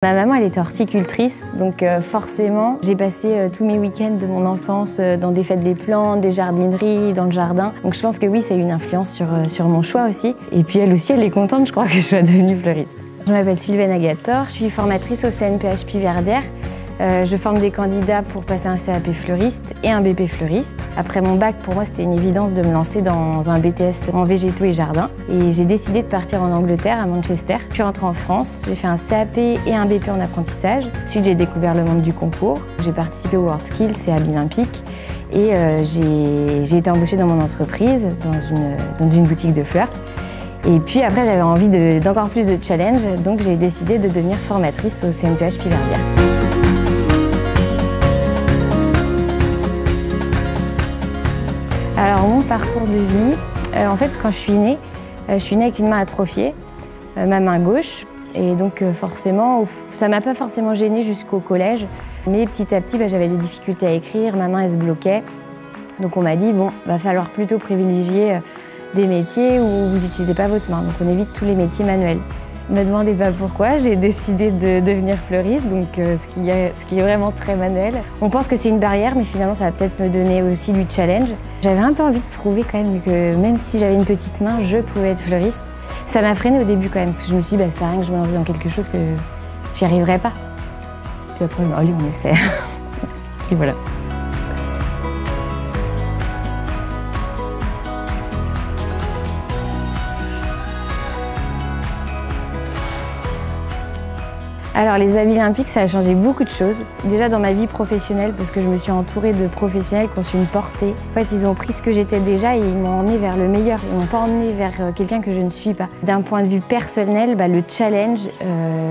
Ma maman, elle était horticultrice, donc forcément, j'ai passé tous mes week-ends de mon enfance dans des fêtes des plantes, des jardineries, dans le jardin. Donc je pense que oui, ça a eu une influence sur mon choix aussi. Et puis elle aussi, elle est contente, je crois, que je sois devenue fleuriste. Je m'appelle Sylvaine Agator, je suis formatrice au CNPH Puy-Verdière. Je forme des candidats pour passer un CAP fleuriste et un BP fleuriste. Après mon bac, pour moi, c'était une évidence de me lancer dans un BTS en végétaux et jardins. Et j'ai décidé de partir en Angleterre, à Manchester. Je suis rentrée en France, j'ai fait un CAP et un BP en apprentissage. Ensuite, j'ai découvert le monde du concours. J'ai participé au WorldSkills et à Bilympique. Et j'ai été embauchée dans mon entreprise, dans une boutique de fleurs. Et puis après, j'avais envie d'encore plus de challenge, donc j'ai décidé de devenir formatrice au CNPH Puy-Verdière. Alors mon parcours de vie, en fait quand je suis née avec une main atrophiée, ma main gauche. Et donc forcément, ça ne m'a pas forcément gênée jusqu'au collège. Mais petit à petit, j'avais des difficultés à écrire, ma main elle se bloquait. Donc on m'a dit, bon, va falloir plutôt privilégier des métiers où vous n'utilisez pas votre main. Donc on évite tous les métiers manuels. Ne me demandez pas pourquoi, j'ai décidé de devenir fleuriste, donc ce qui est vraiment très manuel. On pense que c'est une barrière, mais finalement ça va peut-être me donner aussi du challenge. J'avais un peu envie de prouver quand même que même si j'avais une petite main, je pouvais être fleuriste. Ça m'a freinée au début quand même, parce que je me suis dit, ça sert à rien que je me lance dans quelque chose que j'y arriverais pas. Puis après, allez, on essaie. Puis voilà. Alors les habits olympiques, ça a changé beaucoup de choses. Déjà dans ma vie professionnelle, parce que je me suis entourée de professionnels qui ont su me porter. En fait, ils ont pris ce que j'étais déjà et ils m'ont emmenée vers le meilleur. Ils m'ont pas emmenée vers quelqu'un que je ne suis pas. D'un point de vue personnel, le challenge,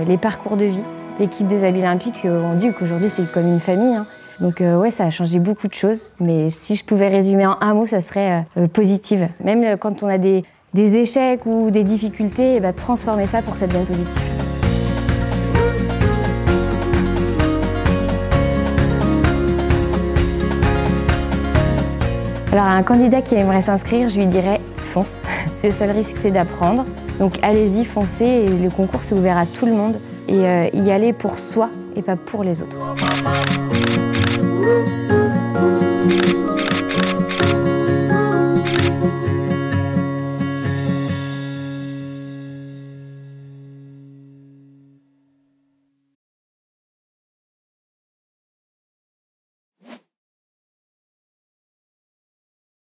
les parcours de vie. L'équipe des habits olympiques, on dit qu'aujourd'hui c'est comme une famille. Donc ouais, ça a changé beaucoup de choses. Mais si je pouvais résumer en un mot, ça serait positive. Même quand on a des échecs ou des difficultés, transformer ça pour que ça devienne positif. Alors à un candidat qui aimerait s'inscrire, je lui dirais fonce. Le seul risque c'est d'apprendre. Donc allez-y, foncez, et le concours c'est ouvert à tout le monde. Et y aller pour soi et pas pour les autres.